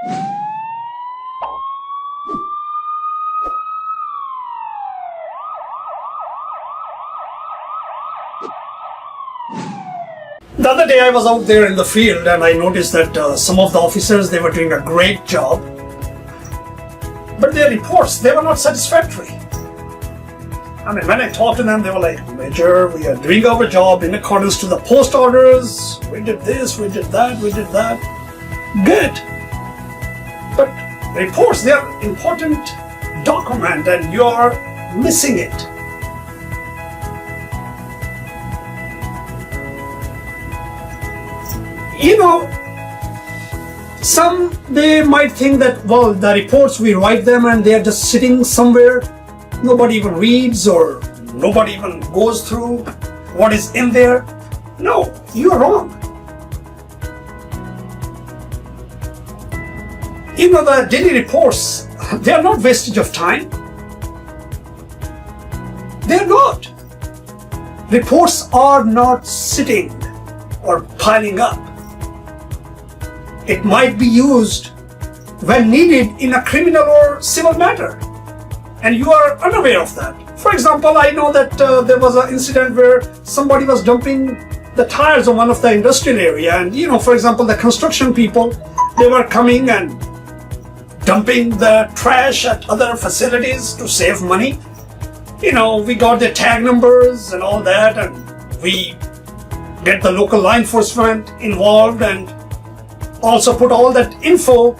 The other day I was out there in the field and I noticed that some of the officers, they were doing a great job, but their reports, they were not satisfactory. I mean, when I talked to them, they were like, Major, we are doing our job in accordance to the post orders. We did this, we did that, we did that. Good. But reports, they are important document and you are missing it. You know, some, they might think that, well, the reports, we write them and they are just sitting somewhere. Nobody even reads or nobody even goes through what is in there. No, you are wrong. You know, the daily reports, they are not wastage of time. They are not. Reports are not sitting or piling up. It might be used when needed in a criminal or civil matter, and you are unaware of that. For example, I know that there was an incident where somebody was dumping the tires on one of the industrial area, and you know, for example, the construction people, they were coming and dumping the trash at other facilities to save money. You know, we got their tag numbers and all that, and we get the local law enforcement involved and also put all that info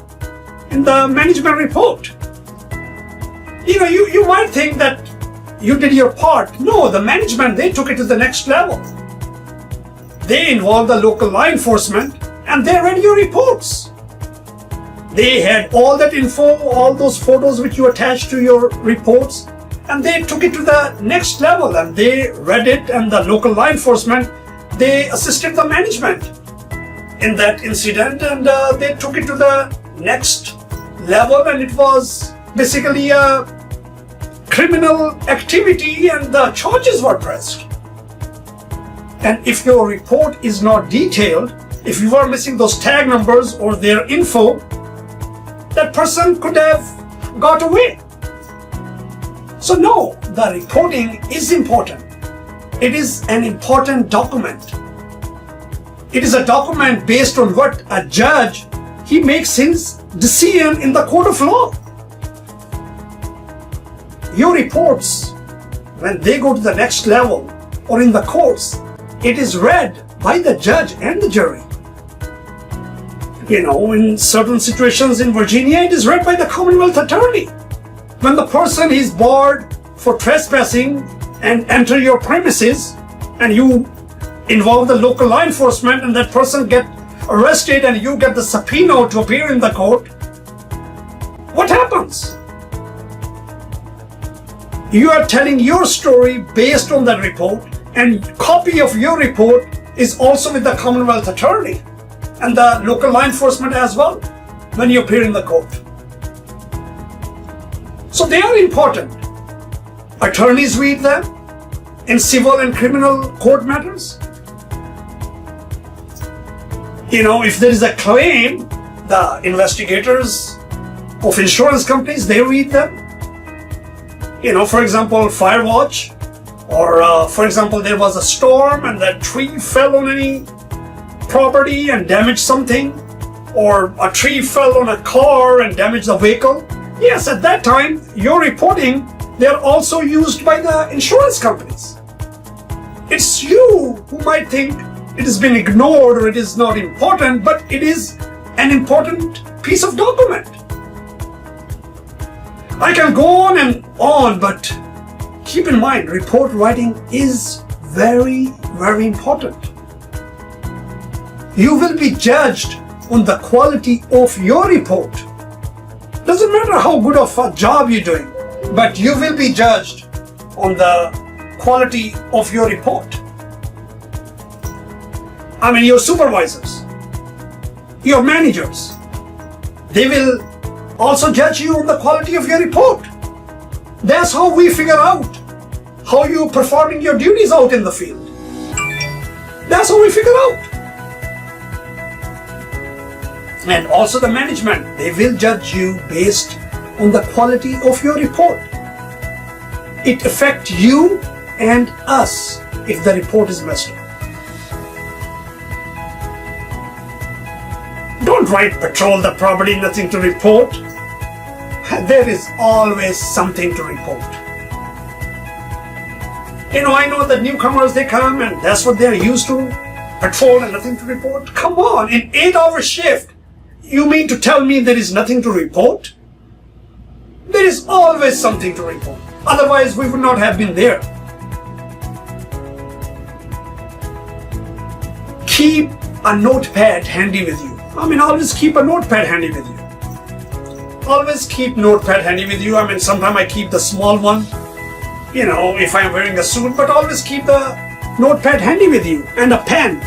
in the management report. You know, you might think that you did your part. No, the management, they took it to the next level. They involved the local law enforcement and they read your reports. They had all that info, all those photos which you attached to your reports, and they took it to the next level and they read it, and the local law enforcement, they assisted the management in that incident, and they took it to the next level, and it was basically a criminal activity and the charges were pressed. And if your report is not detailed, if you are missing those tag numbers or their info, that person could have got away. So no, the reporting is important. It is an important document. It is a document based on what a judge, he makes his decision in the court of law. Your reports, when they go to the next level or in the courts, it is read by the judge and the jury. You know, in certain situations in Virginia, it is read by the Commonwealth attorney. When the person is barred for trespassing and enter your premises, and you involve the local law enforcement and that person get arrested and you get the subpoena to appear in the court, what happens? You are telling your story based on that report, and copy of your report is also with the Commonwealth attorney and the local law enforcement as well when you appear in the court. So they are important. Attorneys read them in civil and criminal court matters. You know, if there is a claim, the investigators of insurance companies, they read them. You know, for example, fire watch, or for example, there was a storm and that tree fell on any property and damaged something, or a tree fell on a car and damaged the vehicle. Yes, at that time, your reporting, they are also used by the insurance companies. It's you who might think it has been ignored or it is not important, but it is an important piece of document. I can go on and on, but keep in mind, report writing is very, very important. You will be judged on the quality of your report. Doesn't matter how good of a job you're doing, but you will be judged on the quality of your report. I mean, your supervisors, your managers, they will also judge you on the quality of your report. That's how we figure out how you're performing your duties out in the field. That's how we figure out. And also the management, they will judge you based on the quality of your report. It affects you and us if the report is messed up. Don't write patrol the property, nothing to report. There is always something to report. I know the newcomers, they come and that's what they're used to. Patrol and nothing to report. Come on, in 8-hour shift, you mean to tell me there is nothing to report? There is always something to report. Otherwise, we would not have been there. Keep a notepad handy with you. Always keep a notepad handy with you. Always keep notepad handy with you. Sometimes I keep the small one, if I'm wearing a suit, but always keep the notepad handy with you and a pen.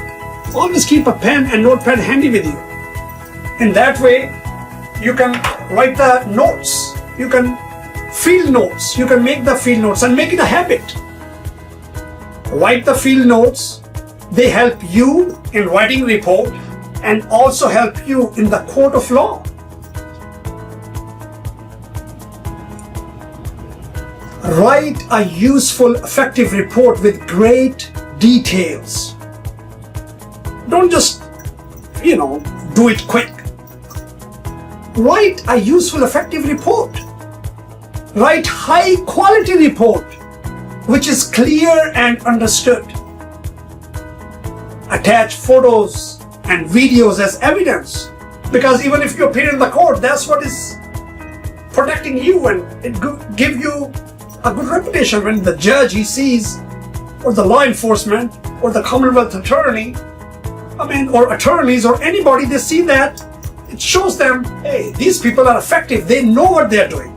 Always keep a pen and notepad handy with you. In that way, you can write the notes. You can field notes. You can make the field notes and make it a habit. Write the field notes. They help you in writing report and also help you in the court of law. Write a useful, effective report with great details. Don't just, do it quick. Write a useful, effective report. Write high quality report, which is clear and understood. Attach photos and videos as evidence, because even if you appear in the court, that's what is protecting you, and it give you a good reputation when the judge he sees, or the law enforcement, or the Commonwealth attorney, or attorneys, or anybody, they see that, it shows them, hey, these people are effective, they know what they're doing.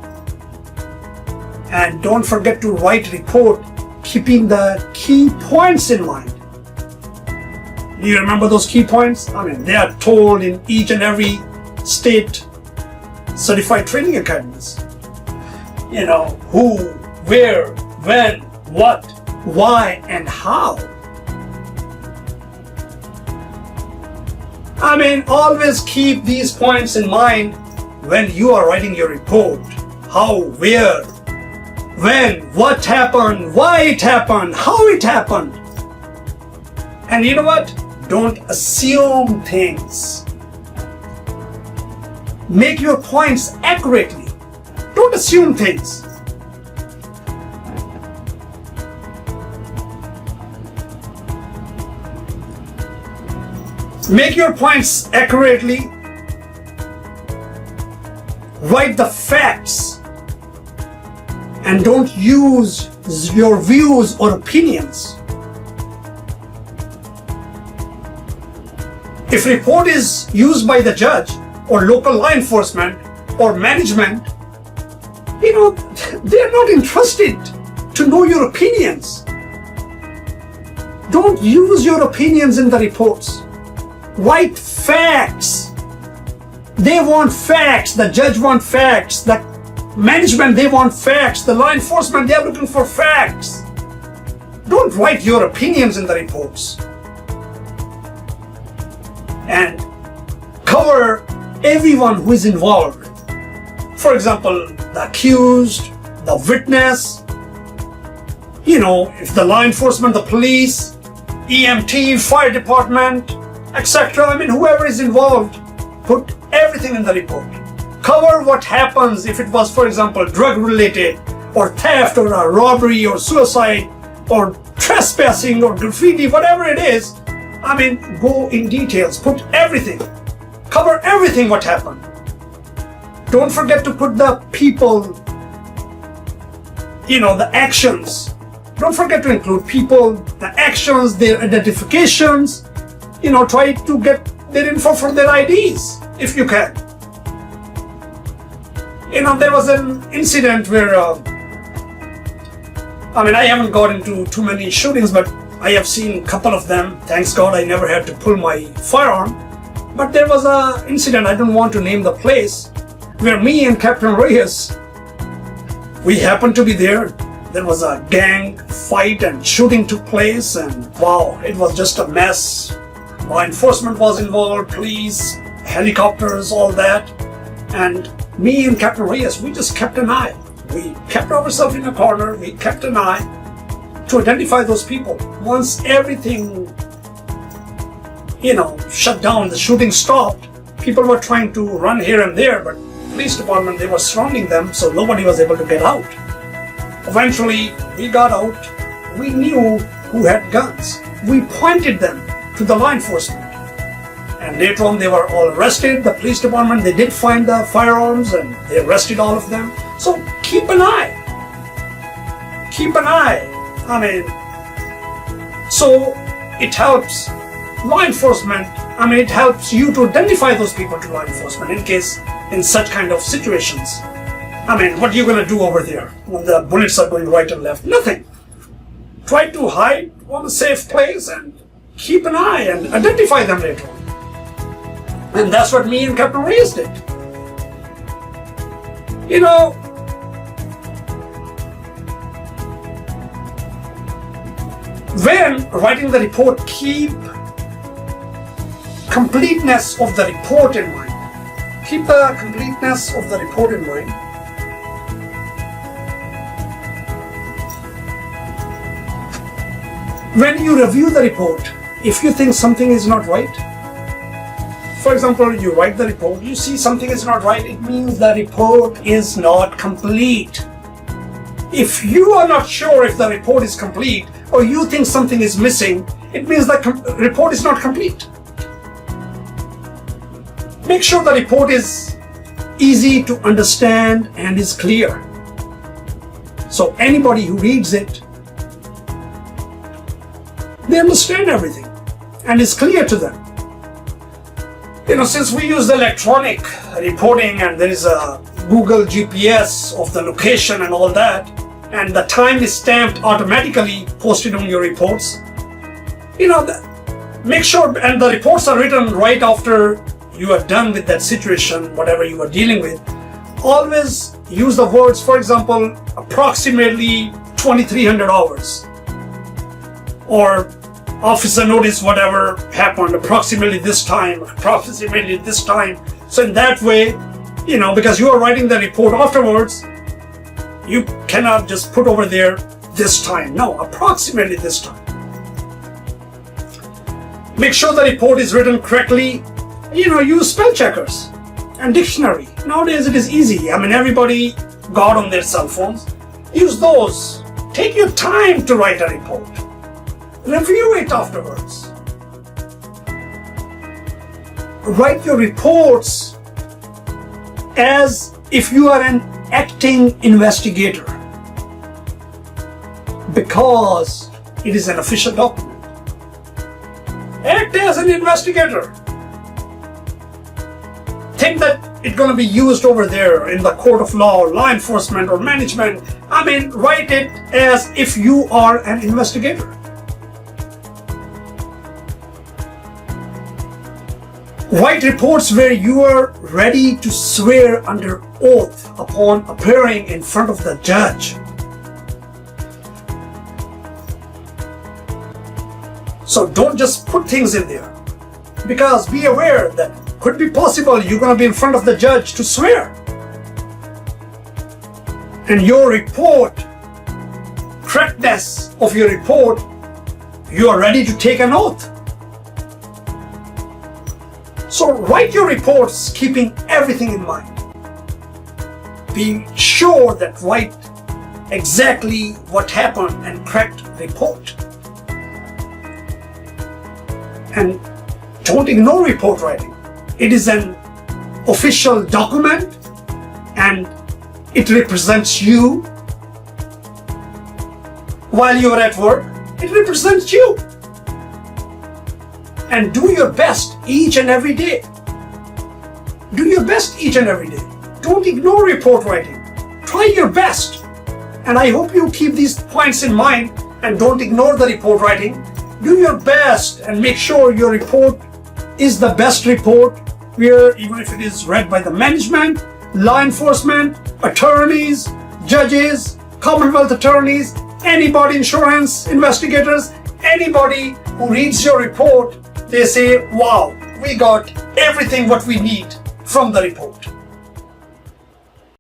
And don't forget to write a report keeping the key points in mind. Do you remember those key points? They are told in each and every state certified training academies. Who, where, when, what, why, and how. Always keep these points in mind when you are writing your report. How, where, when, what happened, why it happened, how it happened. And you know what? Don't assume things. Make your points accurately. Don't assume things. Make your points accurately. Write the facts. And don't use your views or opinions. If report is used by the judge or local law enforcement or management, they're not interested to know your opinions. Don't use your opinions in the reports. Write facts. They want facts. The judge wants facts. The management, they want facts. The law enforcement, they're looking for facts. Don't write your opinions in the reports. And cover everyone who is involved. For example, the accused, the witness, if the law enforcement, the police, EMT, fire department, etc. Whoever is involved, put everything in the report. Cover what happens if it was, for example, drug related, or theft, or a robbery, or suicide, or trespassing, or graffiti, whatever it is. Go in details, put everything, cover everything what happened. Don't forget to put the people, the actions. Don't forget to include people, the actions, their identifications. Try to get their info for their IDs, if you can. There was an incident where, I haven't got into too many shootings, but I have seen a couple of them. Thanks God I never had to pull my firearm. But there was an incident, I don't want to name the place, where me and Captain Reyes, we happened to be there. There was a gang fight and shooting took place, and wow, it was just a mess. Law enforcement was involved, police, helicopters, all that. And me and Captain Reyes, we just kept an eye. We kept ourselves in a corner, we kept an eye to identify those people. Once everything, shut down, the shooting stopped, people were trying to run here and there, but police department, they were surrounding them, so nobody was able to get out. Eventually, we got out. We knew who had guns. We pointed them to the law enforcement. And later on, they were all arrested. The police department, they did find the firearms and they arrested all of them. So keep an eye. Keep an eye. So it helps law enforcement. It helps you to identify those people to law enforcement in such kind of situations. What are you going to do over there when the bullets are going right and left? Nothing. Try to hide on a safe place and keep an eye and identify them later on. And that's what me and Captain Reyes did. When writing the report, keep completeness of the report in mind. Keep the completeness of the report in mind. When you review the report, if you think something is not right, for example, you write the report, you see something is not right, it means the report is not complete. If you are not sure if the report is complete or you think something is missing, it means the report is not complete. Make sure the report is easy to understand and is clear. So anybody who reads it, they understand everything and it's clear to them. Since we use the electronic reporting and there is a Google GPS of the location and all that, and the time is stamped automatically posted on your reports, make sure, and the reports are written right after you are done with that situation, whatever you are dealing with. Always use the words, for example, approximately 2300 hours. Or officer noticed whatever happened approximately this time. So in that way, because you are writing the report afterwards, you cannot just put over there this time. No, approximately this time. Make sure the report is written correctly. Use spell checkers and dictionary. Nowadays it is easy. Everybody got on their cell phones. Use those. Take your time to write a report. Review it afterwards. Write your reports as if you are an acting investigator, because it is an official document. Act as an investigator. Think that it's going to be used over there in the court of law enforcement or management. Write it as if you are an investigator. Write reports where you are ready to swear under oath upon appearing in front of the judge. So don't just put things in there, because be aware that could be possible you're going to be in front of the judge to swear. And your report, correctness of your report, you are ready to take an oath. So write your reports keeping everything in mind. Be sure that write exactly what happened and correct report. And don't ignore report writing. It is an official document and it represents you. While you are at work, it represents you. And do your best each and every day. Do your best each and every day. Don't ignore report writing. Try your best. And I hope you keep these points in mind and don't ignore the report writing. Do your best and make sure your report is the best report, where even if it is read by the management, law enforcement, attorneys, judges, Commonwealth attorneys, anybody, insurance investigators, anybody who reads your report, they say, wow, we got everything what we need from the report.